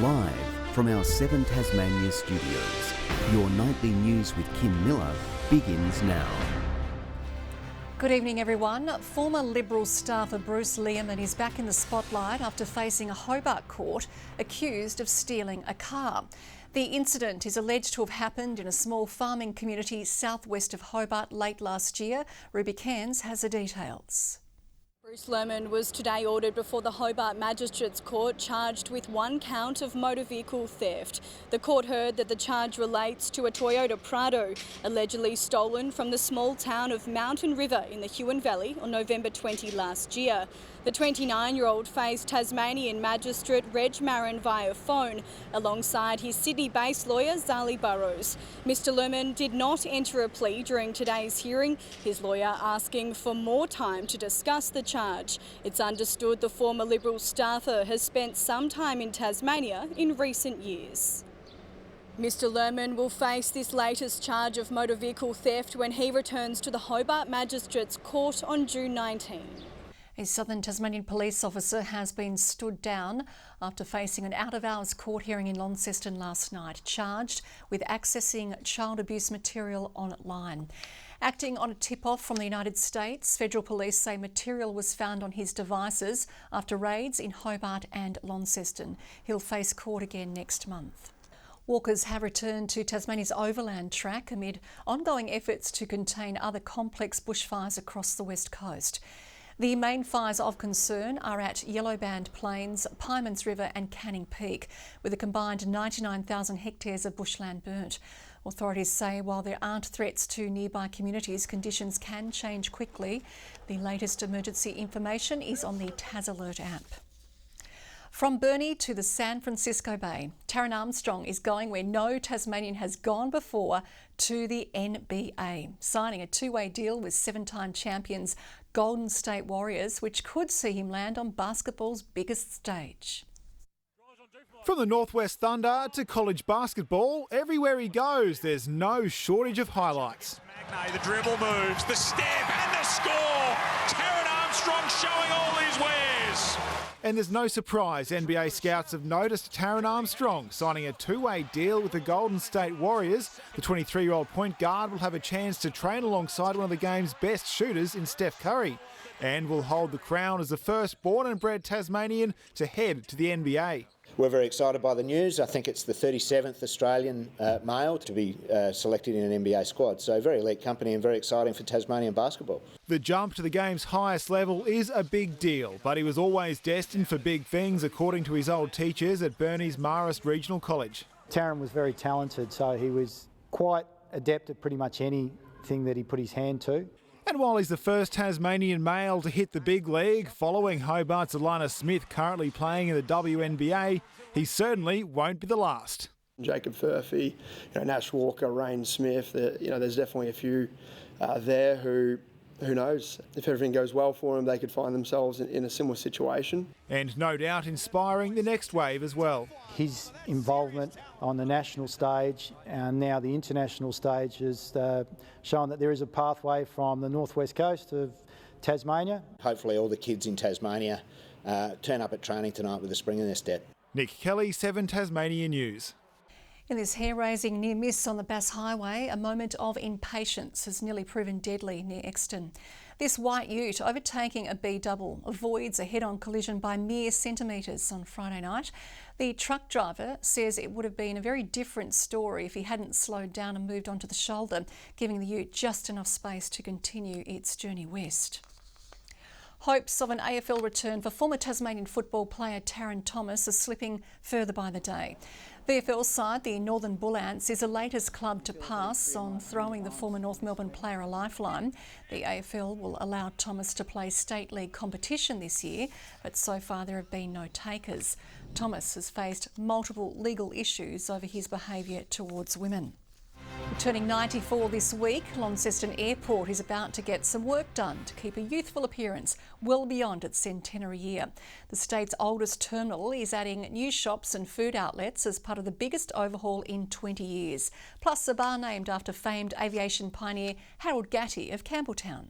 Live from our 7 Tasmania studios, your nightly news with Kim Miller begins now. Good evening, everyone. Former Liberal staffer Bruce Lehrman is back in the spotlight after facing a Hobart court accused of stealing a car. The incident is alleged to have happened in a small farming community southwest of Hobart late last year. Ruby Cairns has the details. Bruce Lehrman was today ordered before the Hobart Magistrates Court charged with 1 count of motor vehicle theft. The court heard that the charge relates to a Toyota Prado allegedly stolen from the small town of Mountain River in the Huon Valley on November 20 last year. The 29-year-old faced Tasmanian magistrate Reg Marin via phone alongside his Sydney-based lawyer Zali Burrows. Mr Lehrman did not enter a plea during today's hearing, his lawyer asking for more time to discuss the charge. It's understood the former Liberal staffer has spent some time in Tasmania in recent years. Mr Lehrman will face this latest charge of motor vehicle theft when he returns to the Hobart Magistrates Court on June 19. A Southern Tasmanian police officer has been stood down after facing an out-of-hours court hearing in Launceston last night, charged with accessing child abuse material online. Acting on a tip-off from the United States, federal police say material was found on his devices after raids in Hobart and Launceston. He'll face court again next month. Walkers have returned to Tasmania's overland track amid ongoing efforts to contain other complex bushfires across the west coast. The main fires of concern are at Yellowband Plains, Pymans River and Canning Peak, with a combined 99,000 hectares of bushland burnt. Authorities say while there aren't threats to nearby communities, conditions can change quickly. The latest emergency information is on the TasAlert app. From Burnie to the San Francisco Bay, Taran Armstrong is going where no Tasmanian has gone before, to the NBA, signing a 2-way deal with 7-time champions Golden State Warriors, which could see him land on basketball's biggest stage. From the Northwest Thunder to college basketball, everywhere he goes, there's no shortage of highlights. Magnay, the dribble moves, the step and the score. Taran Armstrong showing all his wares. And there's no surprise NBA scouts have noticed Taran Armstrong signing a 2-way deal with the Golden State Warriors. The 23-year-old point guard will have a chance to train alongside one of the game's best shooters in Steph Curry, and will hold the crown as the first born and bred Tasmanian to head to the NBA. We're very excited by the news. I think it's the 37th Australian male to be selected in an NBA squad. So very elite company and very exciting for Tasmanian basketball. The jump to the game's highest level is a big deal, but he was always destined for big things, according to his old teachers at Burnie's Marist Regional College. Taran was very talented, so he was quite adept at pretty much anything that he put his hand to. And while he's the first Tasmanian male to hit the big league, following Hobart's Alana Smith currently playing in the WNBA, he certainly won't be the last. Jacob Furphy, Nash Walker, Rain Smith, there's definitely a few there who knows, if everything goes well for them, they could find themselves in a similar situation. And no doubt inspiring the next wave as well. His involvement on the national stage and now the international stage has shown that there is a pathway from the northwest coast of Tasmania. Hopefully all the kids in Tasmania turn up at training tonight with a spring in their step. Nick Kelly, 7 Tasmania News. In this hair-raising near miss on the Bass Highway, a moment of impatience has nearly proven deadly near Exton. This white ute overtaking a B-double avoids a head-on collision by mere centimetres on Friday night. The truck driver says it would have been a very different story if he hadn't slowed down and moved onto the shoulder, giving the ute just enough space to continue its journey west. Hopes of an AFL return for former Tasmanian football player Taryn Thomas are slipping further by the day. VFL side, the Northern Bull Ants, is the latest club to pass on throwing the former North Melbourne player a lifeline. The AFL will allow Thomas to play state league competition this year, but so far there have been no takers. Thomas has faced multiple legal issues over his behaviour towards women. Turning 94 this week, Launceston Airport is about to get some work done to keep a youthful appearance well beyond its centenary year. The state's oldest terminal is adding new shops and food outlets as part of the biggest overhaul in 20 years, plus a bar named after famed aviation pioneer Harold Gatty of Campbelltown.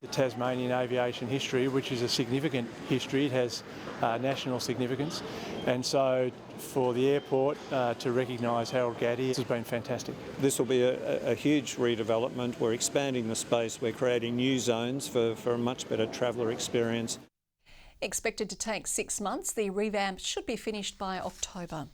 The Tasmanian aviation history, which is a significant history, it has national significance, and so for the airport to recognise Harold Gatty has been fantastic. This will be a huge redevelopment. We're expanding the space, we're creating new zones for a much better traveller experience. Expected to take 6 months, the revamp should be finished by October.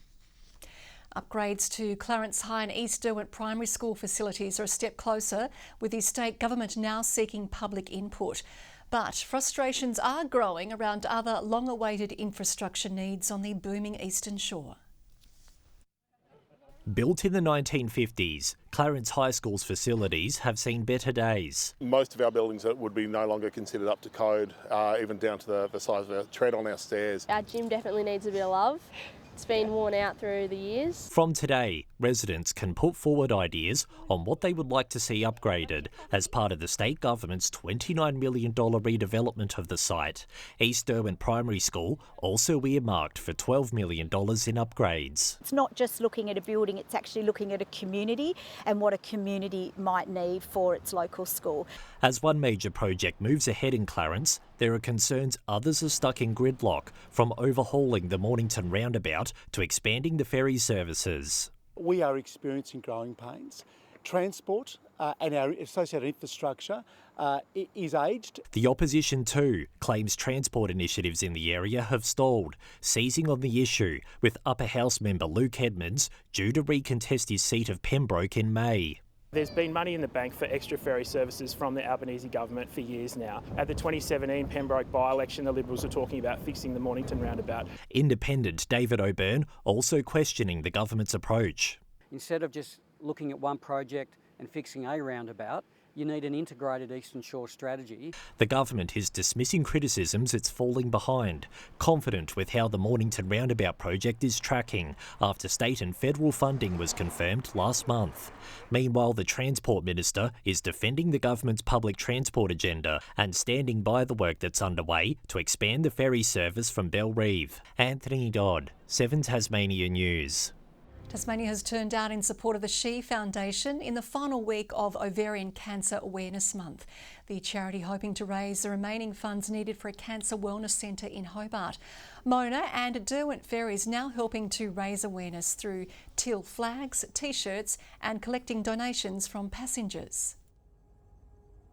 Upgrades to Clarence High and East Derwent Primary School facilities are a step closer, with the state government now seeking public input. But frustrations are growing around other long-awaited infrastructure needs on the booming Eastern Shore. Built in the 1950s, Clarence High School's facilities have seen better days. Most of our buildings that would be no longer considered up to code, even down to the size of our tread on our stairs. Our gym definitely needs a bit of love. It's been worn out through the years. From today, residents can put forward ideas on what they would like to see upgraded as part of the state government's $29 million redevelopment of the site. East Derwent Primary School also earmarked for $12 million in upgrades. It's not just looking at a building, it's actually looking at a community and what a community might need for its local school. As one major project moves ahead in Clarence, there are concerns others are stuck in gridlock, from overhauling the Mornington roundabout to expanding the ferry services. We are experiencing growing pains. Transport and our associated infrastructure is aged. The opposition too claims transport initiatives in the area have stalled, seizing on the issue, with Upper House member Luke Edmonds due to recontest his seat of Pembroke in May. There's been money in the bank for extra ferry services from the Albanese government for years now. At the 2017 Pembroke by-election, the Liberals were talking about fixing the Mornington roundabout. Independent David O'Byrne also questioning the government's approach. Instead of just looking at one project and fixing a roundabout, you need an integrated Eastern Shore strategy. The government is dismissing criticisms it's falling behind, confident with how the Mornington roundabout project is tracking after state and federal funding was confirmed last month. Meanwhile, the Transport Minister is defending the government's public transport agenda and standing by the work that's underway to expand the ferry service from Bellerive. Anthony Dodd, 7 Tasmania News. Tasmania has turned out in support of the She Foundation in the final week of Ovarian Cancer Awareness Month. The charity hoping to raise the remaining funds needed for a cancer wellness centre in Hobart. Mona and Derwent Ferries now helping to raise awareness through teal flags, T-shirts and collecting donations from passengers.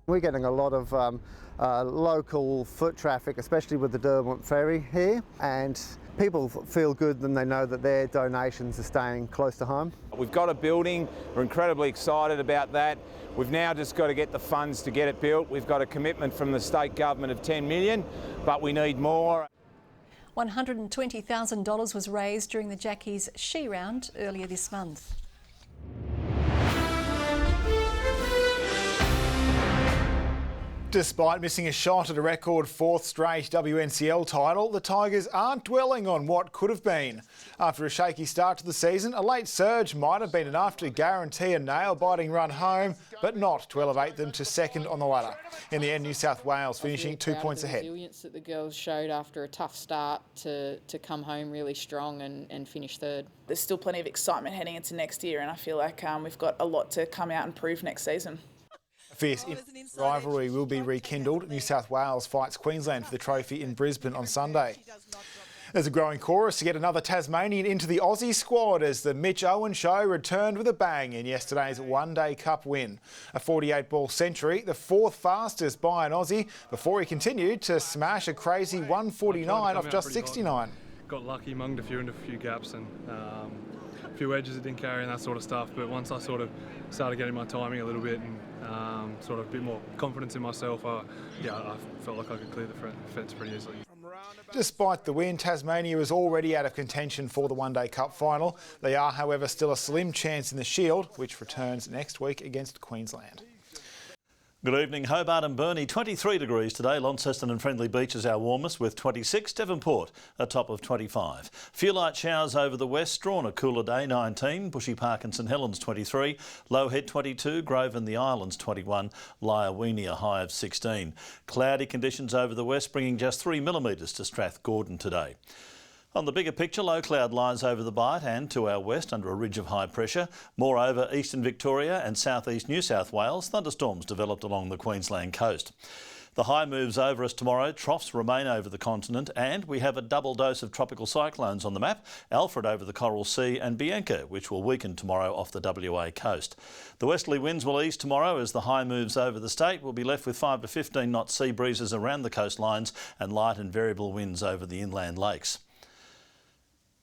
We're getting a lot of local foot traffic, especially with the Derwent Ferry here, and people feel good when they know that their donations are staying close to home. We've got a building, we're incredibly excited about that. We've now just got to get the funds to get it built. We've got a commitment from the state government of $10 million, but we need more. $120,000 was raised during the Jackie's She Round earlier this month. Despite missing a shot at a record 4th straight WNCL title, the Tigers aren't dwelling on what could have been. After a shaky start to the season, a late surge might have been enough to guarantee a nail-biting run home, but not to elevate them to second on the ladder. In the end, New South Wales finishing 2 points ahead. The resilience that the girls showed after a tough start to come home really strong and finish third. There's still plenty of excitement heading into next year, and I feel like we've got a lot to come out and prove next season. A fierce rivalry will be rekindled. New South Wales fights Queensland for the trophy in Brisbane on Sunday. There's a growing chorus to get another Tasmanian into the Aussie squad as the Mitch Owen show returned with a bang in yesterday's one-day cup win. A 48-ball century, the 4th fastest by an Aussie, before he continued to smash a crazy 149 off just 69. Got lucky, munged a few into a few gaps and a few edges that didn't carry and that sort of stuff, but once I sort of started getting my timing a little bit and sort of a bit more confidence in myself, I felt like I could clear the fence pretty easily. Despite the win, Tasmania is already out of contention for the One Day Cup final. They are, however, still a slim chance in the Shield, which returns next week against Queensland. Good evening. Hobart and Burnie, 23 degrees today. Launceston and Friendly Beach is our warmest with 26. Devonport, a top of 25. Few light showers over the west. Strawn, a cooler day, 19. Bushy Park and St Helens, 23. Lowhead, 22. Grove and the Islands, 21. Lyawini, a high of 16. Cloudy conditions over the west, bringing just 3 millimetres to Strathgordon today. On the bigger picture, low cloud lies over the Bight and to our west under a ridge of high pressure. Moreover, eastern Victoria and southeast New South Wales, thunderstorms developed along the Queensland coast. The high moves over us tomorrow, troughs remain over the continent, and we have a double dose of tropical cyclones on the map, Alfred over the Coral Sea and Bianca, which will weaken tomorrow off the WA coast. The westerly winds will ease tomorrow as the high moves over the state. We'll be left with 5 to 15 knot sea breezes around the coastlines and light and variable winds over the inland lakes.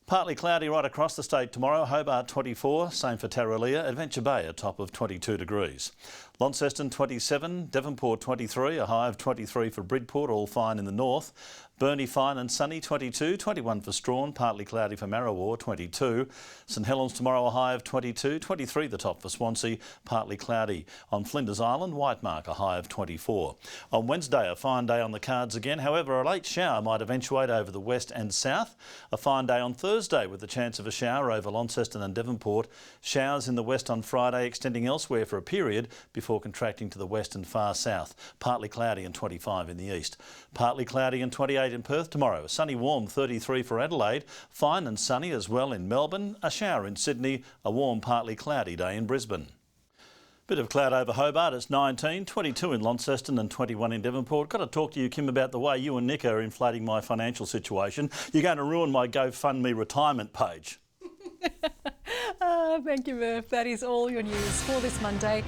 Partly cloudy right across the state tomorrow. Hobart 24, same for Tarraleah. Adventure Bay a top of 22 degrees. Launceston 27, Devonport 23, a high of 23 for Bridport, all fine in the north. Burnie fine and sunny 22, 21 for Strawn, partly cloudy for Marrawar 22. St Helens tomorrow a high of 22, 23 the top for Swansea, partly cloudy. On Flinders Island, Whitemark a high of 24. On Wednesday a fine day on the cards again, however a late shower might eventuate over the west and south. A fine day on Thursday with the chance of a shower over Launceston and Devonport. Showers in the west on Friday extending elsewhere for a period before contracting to the west and far south. Partly cloudy and 25 in the east. Partly cloudy and 28 in Perth tomorrow. A sunny warm 33 for Adelaide. Fine and sunny as well in Melbourne. A shower in Sydney. A warm partly cloudy day in Brisbane. Bit of cloud over Hobart, it's 19, 22 in Launceston and 21 in Devonport. Got to talk to you, Kim, about the way you and Nick are inflating my financial situation. You're going to ruin my GoFundMe retirement page. Thank you, Murph. That is all your news for this Monday.